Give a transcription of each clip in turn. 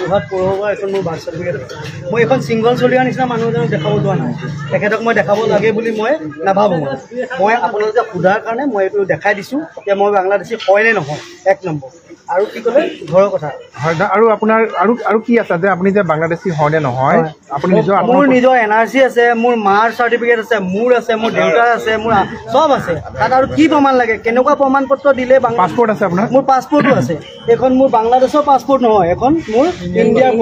যোৰহাট পৌৰসভা এখন মোৰ বাৰ্থ চাৰ্টিফিকেট আছে মই এখন ছিংগল চলিয়াৰ নিচিনা মানুহ এজনক দেখাব যোৱা নাই তেখেতক মই দেখাব লাগে বুলি মই নাভাবোঁ মই আপোনালোকে সোধাৰ কাৰণে মই এইটো দেখাই দিছোঁ যে মই বাংলাদেশী হয় নে নহয় এক নম্বৰ আৰু কি ক'লে ঘৰৰ কথা হয় আৰু আপোনাৰ আৰু কি আছে যে আপুনি যে বাংলাদেশী হয় নে নহয় আপুনি মোৰ নিজৰ এনআৰচি আছে মোৰ মাৰ চাৰ্টিফিকেট আছে মোৰ দেউতাৰ আছে মোৰ চব আছে তাত আৰু কি প্ৰমাণ লাগে কেনেকুৱা প্ৰমাণ পত্ৰ দিলে পাছপোৰ্ট আছে আপোনাৰ মোৰ পাছপোৰ্টো আছে এখন মোৰ বাংলাদেশৰ পাছপোৰ্ট নহয় এখন মোৰ ইণ্ডিয়ান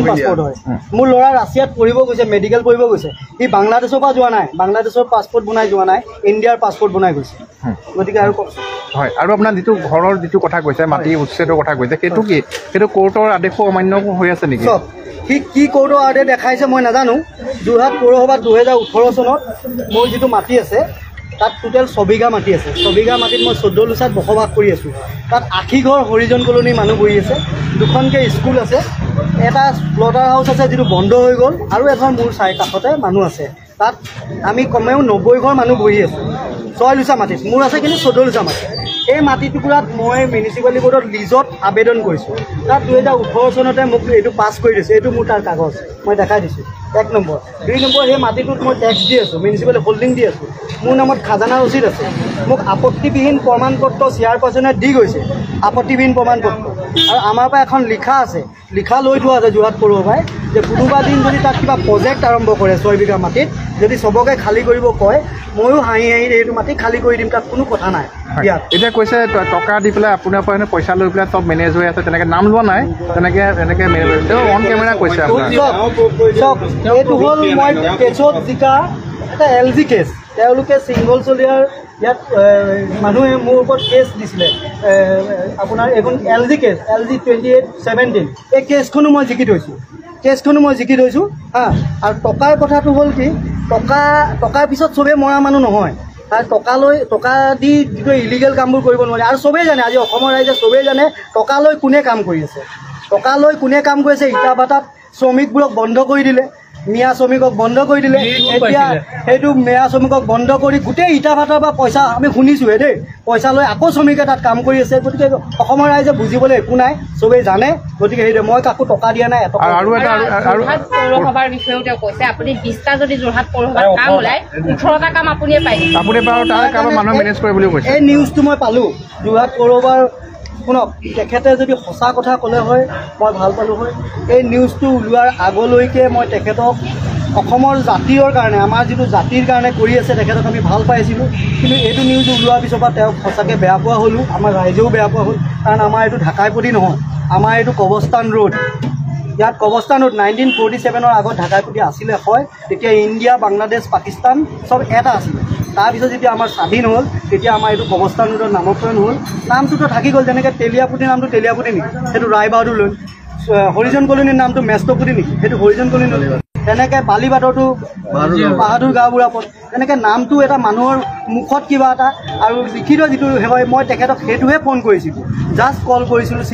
পাছপোৰ্ট হয় মোৰ ল'ৰা ৰাছিয়াত পঢ়িব গৈছে মেডিকেল পঢ়িব গৈছে সি বাংলাদেশৰ পৰা যোৱা নাই বাংলাদেশৰ পাছপোৰ্ট বনাই যোৱা নাই ইণ্ডিয়াৰ পাছপোৰ্ট বনাই গৈছে গতিকে আৰু কওকচোন হয় আৰু আপোনাৰ যিটো ঘৰৰ যিটো কথা কৈছে মাটি উচ্ছেদৰ কথা কৈছে সেইটো কি সেইটো কোৰ্টৰ আদেশো অমান্য হৈ আছে নেকি সি কি কোৰ্টৰ আদেশ দেখাইছে মই নাজানো যোৰহাট পৌৰসভাত 2018 চনত মোৰ যিটো মাটি আছে তাত টোটেল 6 বিঘা মাটি আছে 6 বিঘা মাটিত মই 14 লোচাত বসবাস কৰি আছোঁ তাত 80 ঘৰ হৰিজন কলনীৰ মানুহ বহি আছে দুখনকৈ স্কুল আছে এটা স্লটাৰ হাউচ আছে যিটো বন্ধ হৈ গ'ল আৰু এখন মোৰ কাষতে মানুহ আছে তাত আমি কমেও 90 ঘৰ মানুহ বহি আছোঁ 6 লোচা মাটিত মোৰ আছে কিন্তু 14 লোচা মাটি এই মাটি টুকুৰাত মই মিউনিচিপালিটি বৰ্ডত লিজত আবেদন কৰিছোঁ তাত 2018 চনতে মোক এইটো পাছ কৰি দিছে এইটো মোৰ তাৰ কাগজ মই দেখাই দিছোঁ এক নম্বৰ 2 নম্বৰ সেই মাটিটোত মই টেক্স দি আছোঁ মিউনিচিপালিটি হোল্ডিং দি আছোঁ মোৰ নামত খাজানা ৰচিদ আছে মোক আপত্তিবিহীন প্ৰমাণ পত্ৰ চেয়াৰপাৰ্চনে দি গৈছে আপত্তিবিহীন প্ৰমাণ পত্ৰ আৰু আমাৰ পৰা এখন লিখা আছে লিখা লৈ থোৱা আছে যোৰহাট পৌৰসভাই যে কোনোবা দিন যদি তাত কিবা প্ৰজেক্ট আৰম্ভ কৰে 6 বিঘা মাটিত যদি চবকে খালী কৰিব কয় ময়ো হাঁহি এইটো মাটি খালী কৰি দিম তাত কোনো কথা নাই এতিয়া কৈছে টকা দি পেলাই আপোনাৰ পৰা পইচা লৈ পেলাই চব মেনেজ হৈ আছে তেনেকৈ নাম লোৱা নাই তেনেকৈ অন কেমেৰা কৈছে চব এইটো হ'ল মই কেছত জিকা এটা LG কেছ তেওঁলোকে ছিংগল চলিয়াৰ ইয়াত মানুহে মোৰ ওপৰত কেছ দিছিলে আপোনাৰ এখন LG কেছ LG 2817 এই কেছখনো মই জিকি থৈছোঁ হা আৰু টকাৰ কথাটো হ'ল কি টকাৰ পিছত চবেই মৰা মানুহ নহয় টকা দি যিটো ইলিগেল কামবোৰ কৰিব নোৱাৰে আৰু চবেই জানে আজি অসমৰ ৰাইজে চবেই জানে টকা লৈ কোনে কাম কৰি আছে ইটা ভাটাত শ্ৰমিকবোৰক বন্ধ কৰি দিলে মিয়া শ্ৰমিকক বন্ধ কৰি দিলে এতিয়া সেইটো মিয়া শ্ৰমিকক বন্ধ কৰি গোটেই ইটা ভাটাৰ পৰা পইচা আমি শুনিছোঁহে দেই পইচা লৈ আকৌ শ্ৰমিকে তাত কাম কৰি আছে গতিকে অসমৰ ৰাইজে বুজিবলৈ একো নাই চবেই জানে গতিকে সেইটো মই কাকো টকা দিয়া নাই পৌৰসভাৰ বিষয়েও তেওঁ কৈছে আপুনি 20টা যদি যোৰহাট পৌৰসভাত কাম ওলায় 18টা কাম আপুনিয়ে পাইছে এই নিউজটো মই পালোঁ যোৰহাট পৌৰসভাৰ শুনক তেখেতে যদি সঁচা কথা ক'লে হয় মই ভাল পালোঁ হয় এই নিউজটো ওলোৱাৰ আগলৈকে মই তেখেতক অসমৰ জাতিৰ কাৰণে আমাৰ যিটো জাতিৰ কাৰণে কৰি আছে তেখেতক আমি ভাল পাইছিলোঁ কিন্তু এইটো নিউজ ওলোৱাৰ পিছৰ পৰা তেওঁক সঁচাকৈ বেয়া পোৱা হ'লোঁ আমাৰ ৰাইজেও বেয়া পোৱা হ'ল কাৰণ আমাৰ এইটো ঢাকাইপতি নহয় আমাৰ এইটো কবস্থান ৰোড ইয়াত কবস্থান ৰোড 1947ৰ আগত ঢাকাইপতি আছিলে হয় তেতিয়া ইণ্ডিয়া বাংলাদেশ পাকিস্তান চব এটা আছিলে তাৰপিছত যেতিয়া আমাৰ স্বাধীন হ'ল তেতিয়া আমাৰ এইটো কবস্থান ৰোডৰ নামকৰণ হ'ল নামটোতো থাকি গ'ল যেনেকৈ তেলিয়াপুতি নামটো তেলিয়াপুতি নেকি সেইটো ৰায়বাহাদুৰ লৈ হৰিজন কলনীৰ নামটো মেষ্টপুতি নেকি সেইটো হৰিজন কলনী লৈ তেনেকৈ বালিবাটৰটো বাহাদুৰ গাঁওবুঢ়াপথ তেনেকৈ নামটো এটা মানুহৰ মুখত কিবা এটা আৰু লিখিত যিটো হয় মই তেখেতক সেইটোহে ফোন কৰিছিলোঁ জাষ্ট কল কৰিছিলোঁ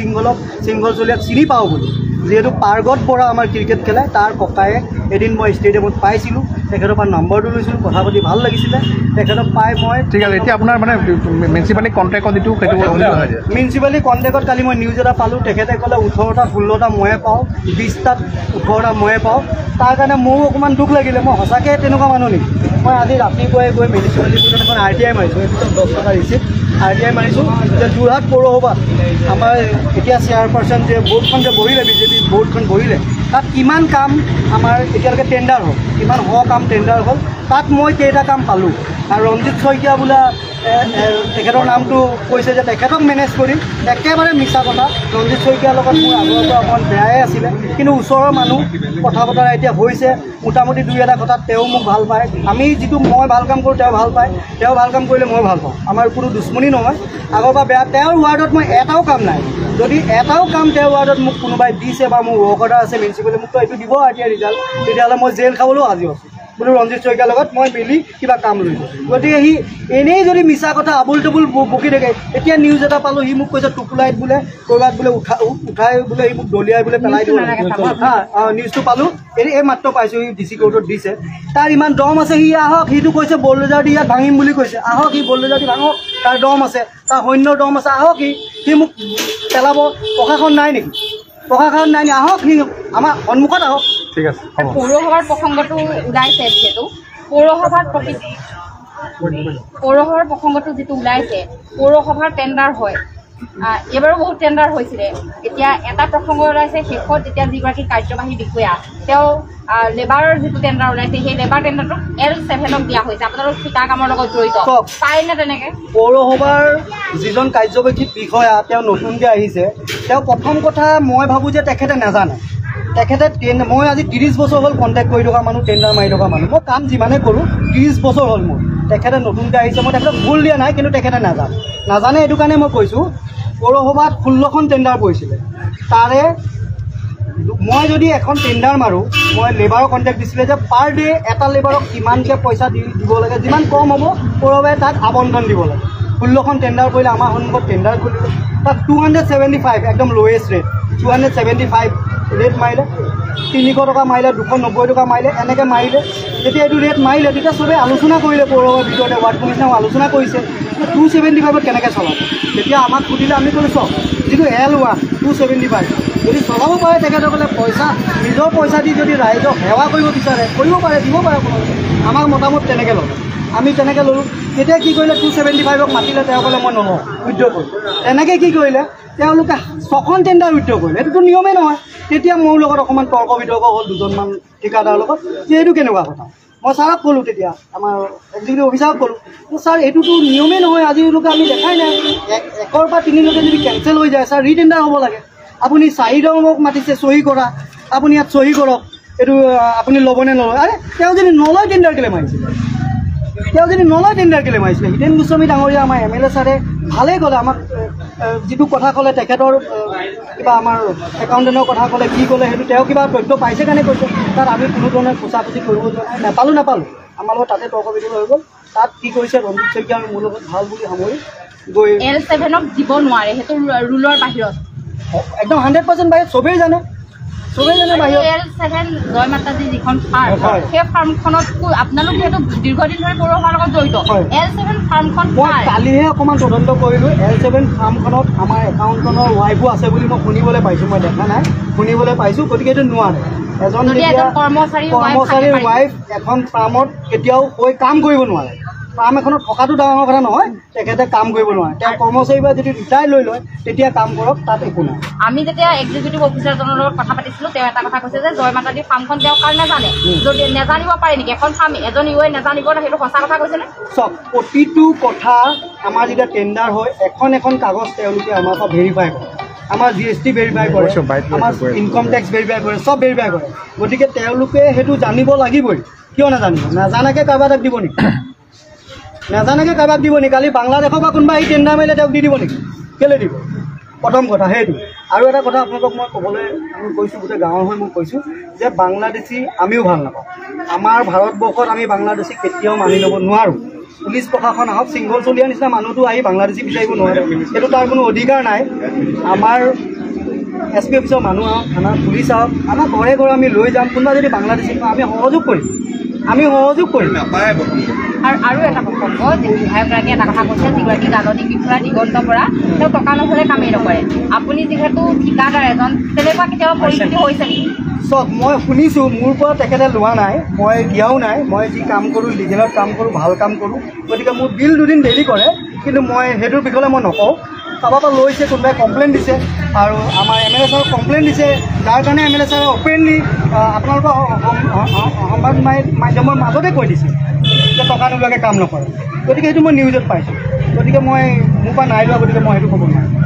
ছিংগল চলিয়াক চিনি পাওঁ বুলি যিহেতু পাৰ্গত বৰা আমাৰ ক্ৰিকেট খেলে তাৰ ককায়েক এদিন মই ষ্টেডিয়ামত পাইছিলোঁ তেখেতৰ পৰা নম্বৰটো লৈছিলোঁ কথা পাতি ভাল লাগিছিলে তেখেতক পাই মই ঠিক আছে এতিয়া আপোনাৰ মানে মিউনিচিপালিটি কণ্টেক্টত যিটো সেইটো মিউনিচিপালিটি কণ্টেক্টত কালি মই নিউজ এটা পালোঁ তেখেতে ক'লে 18টা 16টা ময়ে পাওঁ 20টাত 18টা ময়ে পাওঁ তাৰ কাৰণে মোৰো অকণমান দুখ লাগিলে মই সঁচাকৈ তেনেকুৱা মানুহ নেকি মই আজি ৰাতিপুৱাই গৈ মিউনিচিপালিটিত এখন RTI মাৰিছোঁ এইটো 10 টকা ৰিচিপ্ট RTI মাৰিছোঁ যে যোৰহাট পৌৰসভাত আমাৰ এতিয়া চেয়াৰপাৰ্চন যে বৰ্ডখন যে বহিলে বিজেপি বৰ্ডখন বহিলে তাত কিমান কাম আমাৰ এতিয়ালৈকে টেণ্ডাৰ হ'ল কিমান কাম টেণ্ডাৰ হ'ল তাত মই কেইটা কাম পালোঁ আৰু ৰঞ্জিত শইকীয়া বোলা তেখেতৰ নামটো কৈছে যে তেখেতক মেনেজ কৰি একেবাৰে মিছা কথা ৰঞ্জিত শইকীয়াৰ লগত মোৰ আগৰ পৰা অকণমান বেয়াই আছিলে কিন্তু ওচৰৰ মানুহ কথা বতৰা এতিয়া হৈছে মোটামুটি 2-এটা কথাত তেওঁ মোক ভাল পায় আমি যিটো মই ভাল কাম কৰোঁ তেওঁ ভাল পায় তেওঁ ভাল কাম কৰিলে মই ভাল পাওঁ আমাৰ কোনো দুশ্মনী নহয় আগৰ পৰা বেয়া তেওঁৰ ৱাৰ্ডত মই এটাও কাম নাই যদি এটাও কাম তেওঁৰ ৱাৰ্ডত মোক কোনোবাই দিছে বা মোৰ ৱৰ্ক অৰ্ডাৰ আছে মিউনিচিপালিটি মোকতো এইটো দিব RTI ৰিজাল্ট তেতিয়াহ'লে মই জেল খাবলৈও সাজু আছোঁ বোলো ৰঞ্জিত শইকীয়াৰ লগত মই মিলি কিবা কাম লৈছোঁ গতিকে সি এনেই যদি মিছা কথা আবুল তবুল বকি থাকে এতিয়া নিউজ এটা পালোঁ সি মোক কৈছে টুকুলাইত বোলে ক'ৰবাত বোলে উঠাই বোলে সি মোক দলিয়াই বোলে পেলাই দিব নিউজটো পালোঁ এই মাত্ৰ পাইছোঁ সি DC কোৰ্টত দিছে তাৰ ইমান দম আছে সি আহক সিটো কৈছে বলডোজাৰ দি ইয়াত ভাঙিম বুলি কৈছে আহক সি বলডোজাৰ দি ভাঙক তাৰ দম আছে তাৰ সৈন্যৰ দম আছে আহক সি মোক পেলাব প্ৰশাসন নাই নেকি প্ৰশাসন নাই নি আহক সি আমাৰ সন্মুখত আহক। ঠিক আছে হ'ব। পৌৰসভাৰ প্ৰসংগটো ওলাইছে যিহেতু পৌৰসভাৰ প্ৰসংগটো যিটো ওলাইছে পৌৰসভাৰ টেণ্ডাৰ হয় এইবাৰো বহুত টেণ্ডাৰ হৈছিলে। এতিয়া এটা প্ৰসংগ ওলাইছে শেষত এতিয়া যিগৰাকী কাৰ্যবাহী বিষয়া তেওঁ লেবাৰৰ যিটো টেণ্ডাৰ ওলাইছে সেই লেবাৰ টেণ্ডাৰটো L7ক দিয়া হৈছে। আপোনালোক ঠিকা কামৰ লগত জড়িত পায়নে তেনেকৈ? পৌৰসভাৰ যিজন কাৰ্যবাহী বিষয়া তেওঁ নতুনকৈ আহিছে, তেওঁ প্ৰথম কথা মই ভাবোঁ যে তেখেতে নাজানে। তেখেতে মই আজি 30 বছৰ হ'ল কণ্টেক্ট কৰি থকা মানুহ, টেণ্ডাৰ মাৰি থকা মানুহ, মই কাম যিমানে কৰোঁ 30 বছৰ হ'ল মোৰ। তেখেতে নতুনকৈ আহিছে, মই তেখেতক ভুল দিয়া নাই, কিন্তু তেখেতে নাজানে এইটো কাৰণে মই কৈছোঁ। পৌৰসভাত 16খন টেণ্ডাৰ পৰিছিলে, তাৰে মই যদি এখন টেণ্ডাৰ মাৰোঁ, মই লেবাৰৰ কণ্টেক্ট দিছিলে যে পাৰ ডে এটা লেবাৰক কিমানকৈ পইচা দিব লাগে, যিমান কম হ'ব পৌৰসভাই তাক আবণ্টন দিব লাগে। 16খন টেণ্ডাৰ কৰিলে, আমাৰ সন্মুখত টেণ্ডাৰ কৰিলে, তাত 275 একদম লৱেষ্ট ৰেট 275 ৰেট মাৰিলে, 300 টকা মাৰিলে, 290 টকা মাৰিলে, এনেকৈ মাৰিলে। যেতিয়া এইটো ৰেট মাৰিলে তেতিয়া চবেই আলোচনা কৰিলে, পৌৰসভাৰ ভিতৰতে ৱাৰ্ড কমিশ্যনেও আলোচনা কৰিছে 275ত কেনেকৈ চলাব। তেতিয়া আমাক সুধিলে, আমি ক'লোঁ চক যিটো L1 275 যদি চলাব পাৰে তেখেতসকলে পইচা নিজৰ পইচা দি যদি ৰাইজক সেৱা কৰিব বিচাৰে কৰিব পাৰে, দিব পাৰে আপোনালোকে। আমাক মতামত তেনেকৈ ল'লে, আমি তেনেকৈ ল'লোঁ। তেতিয়া কি কৰিলে 275ক মাতিলে, তেওঁ ক'লে মই নলওঁ, উইথড্ৰ কৰিলোঁ। তেনেকৈ কি কৰিলে তেওঁলোকে 6খন টেণ্ডাৰ উইথড্ৰ কৰিলে, এইটোতো নিয়মেই নহয়। তেতিয়া মোৰ লগত অকণমান তৰ্ক বিতৰ্ক হ'ল দুজনমান ঠিকাদাৰৰ লগত যে এইটো কেনেকুৱা কথা। মই ছাৰক ক'লোঁ, তেতিয়া আমাৰ এক্সিকিউটিভ অফিচাৰক ক'লোঁ, ছাৰ এইটোতো নিয়মেই নহয়, আজিলৈকে আমি দেখাই নাই। 1ৰ পৰা 3লৈকে যদি কেঞ্চেল হৈ যায় ছাৰ ৰিটেণ্ডাৰ হ'ব লাগে। আপুনি 4জনক মাতিছে চহী কৰা, আপুনি ইয়াত চহী কৰক, এইটো আপুনি ল'বনে নলয়। আৰে তেওঁ যদি নলয় টেণ্ডাৰ কেলৈ মাৰিছিলে, হিতেন গোস্বামী ডাঙৰীয়া আমাৰ MLA ছাৰে ভালেই ক'লে আমাক, যিটো কথা ক'লে তেখেতৰ কিবা আমাৰ একাউণ্টেণ্টৰ কথা ক'লে, কি ক'লে সেইটো তেওঁ কিবা তথ্য পাইছে কাৰণে কৈছে। তাত আমি কোনো ধৰণে খোচাখুচি কৰিব যোৱা নাই, নাপালোঁ। আমাৰ লগত তাতে তৰ্ক বিতৰ্ক হৈ গ'ল। তাত কি কৰিছে ৰঞ্জিত শইকীয়া আৰু মোৰ লগত ভাল বুলি সামৰি গৈ L7ক দিব নোৱাৰে, সেইটো ৰুলৰ বাহিৰত, একদম 100% বাহিৰত, চবেই জানে বাহিৰত। L7 জয় মাতাজী যিখন ফাৰ্ম, সেই ফাৰ্মখনত আপোনালোক যিহেতু দীৰ্ঘদিন ধৰি পৌৰসভাৰ লগত জড়িত, L7 ফাৰ্মখন মই কালিহে অকণমান তদন্ত কৰিলোঁ। L7 ফাৰ্মখনত আমাৰ একাউণ্টনৰ ৱাইফো আছে বুলি মই শুনিবলৈ পাইছোঁ, মই দেখা নাই, শুনিবলৈ পাইছোঁ। গতিকে এইটো নোৱাৰে। এজন কৰ্মচাৰীৰ ৱাইফ এখন ফাৰ্মত কেতিয়াও হৈ কাম কৰিব নোৱাৰে। ফাৰ্ম এখনত থকাটো ডাঙৰ কথা নহয়, তেখেতে কাম কৰিব নোৱাৰে। তেওঁ কৰ্মচাৰী বা যদি ৰিটায়াৰ লৈ লয় তেতিয়া কাম কৰক, তাত একো নাই। আমি যেতিয়া এক্সিকিউটিভ অফিচাৰজনৰ লগত কথা পাতিছিলোঁ, তেওঁ এটা কথা কৈছে যে জয় মাতাজী ফাৰ্মখন তেওঁ কাৰণ নাজানে। যদি নাজানিব পাৰে নেকি এখন ফাৰ্ম এজন ইউএ নাজানিব, সেইটো সঁচা কথা কৈছেনে? চাওক, প্ৰতিটো কথা আমাৰ যেতিয়া টেণ্ডাৰ হয় এখন কাগজ তেওঁলোকে আমাৰ পৰা ভেৰিফাই কৰে, আমাৰ GST ভেৰিফাই কৰে, আমাৰ ইনকম টেক্স ভেৰিফাই কৰে, চব ভেৰিফাই কৰে। গতিকে তেওঁলোকে সেইটো জানিব লাগিবই। কিয় নাজানিব? নাজানাকৈ কাৰোবাৰ তাক দিব নেকি? কালি বাংলাদেশৰ পৰা কোনোবা এই টেণ্ডাৰ মাৰিলে তেওঁক দি দিব নেকি? কেলৈ দিব? প্ৰথম কথা সেইটো। আৰু এটা কথা আপোনালোকক মই ক'বলৈ কৈছোঁ, গোটেই গাঁৱৰ হৈ মই কৈছোঁ যে বাংলাদেশী আমিও ভাল নাপাওঁ। আমাৰ ভাৰতবৰ্ষত আমি বাংলাদেশী কেতিয়াও মানি ল'ব নোৱাৰোঁ। পুলিচ প্ৰশাসন আহক, চিংগল চলিয়াৰ নিচিনা মানুহটো আহি বাংলাদেশী বিচাৰিব নোৱাৰে, সেইটো তাৰ কোনো অধিকাৰ নাই। আমাৰ SP অফিচৰ মানুহ আহক, থানাৰ পুলিচ আহক, আমাৰ ঘৰে ঘৰে আমি লৈ যাম। কোনোবা যদি বাংলাদেশী আমি সহযোগ কৰিম। আৰু এটা প্ৰসংগ যে বিধায়কগৰাকীয়ে এটা কথা কৈছে, যিগৰাকী ৰাজনৈতিক বিষয়া দিগন্ত বৰা, তেওঁ টকা নহ'লে কামেই নকৰে। আপুনি যিহেতু ঠিকাদাৰ এজন, তেনেকুৱা কেতিয়াবা পৰিস্থিতি হৈছে নেকি? চাওক, মই শুনিছোঁ, মোৰ পৰা তেখেতে লোৱা নাই, মই দিয়াও নাই। মই যি কাম কৰোঁ লিগেলত কাম কৰোঁ, ভাল কাম কৰোঁ। গতিকে মোৰ বিল দুদিন দেৰি কৰে, কিন্তু মই সেইটোৰ বিষয়ে মই নকওঁ। কাৰোবাৰ পৰা লৈছে, কোনোবাই কমপ্লেইন দিছে, আৰু আমাৰ MLA ছাৰক কমপ্লেইন দিছে, যাৰ কাৰণে MLA ছাৰে অপেনলি আপোনালোকৰ সংবাদ মাধ্যমৰ মাজতে কৈ দিছে যে টকা নোলোৱাকৈ কাম নকৰে। গতিকে সেইটো মই নিউজত পাইছোঁ। গতিকে মই মোৰ পৰা নাই লোৱা, গতিকে মই সেইটো ক'ব নোৱাৰোঁ।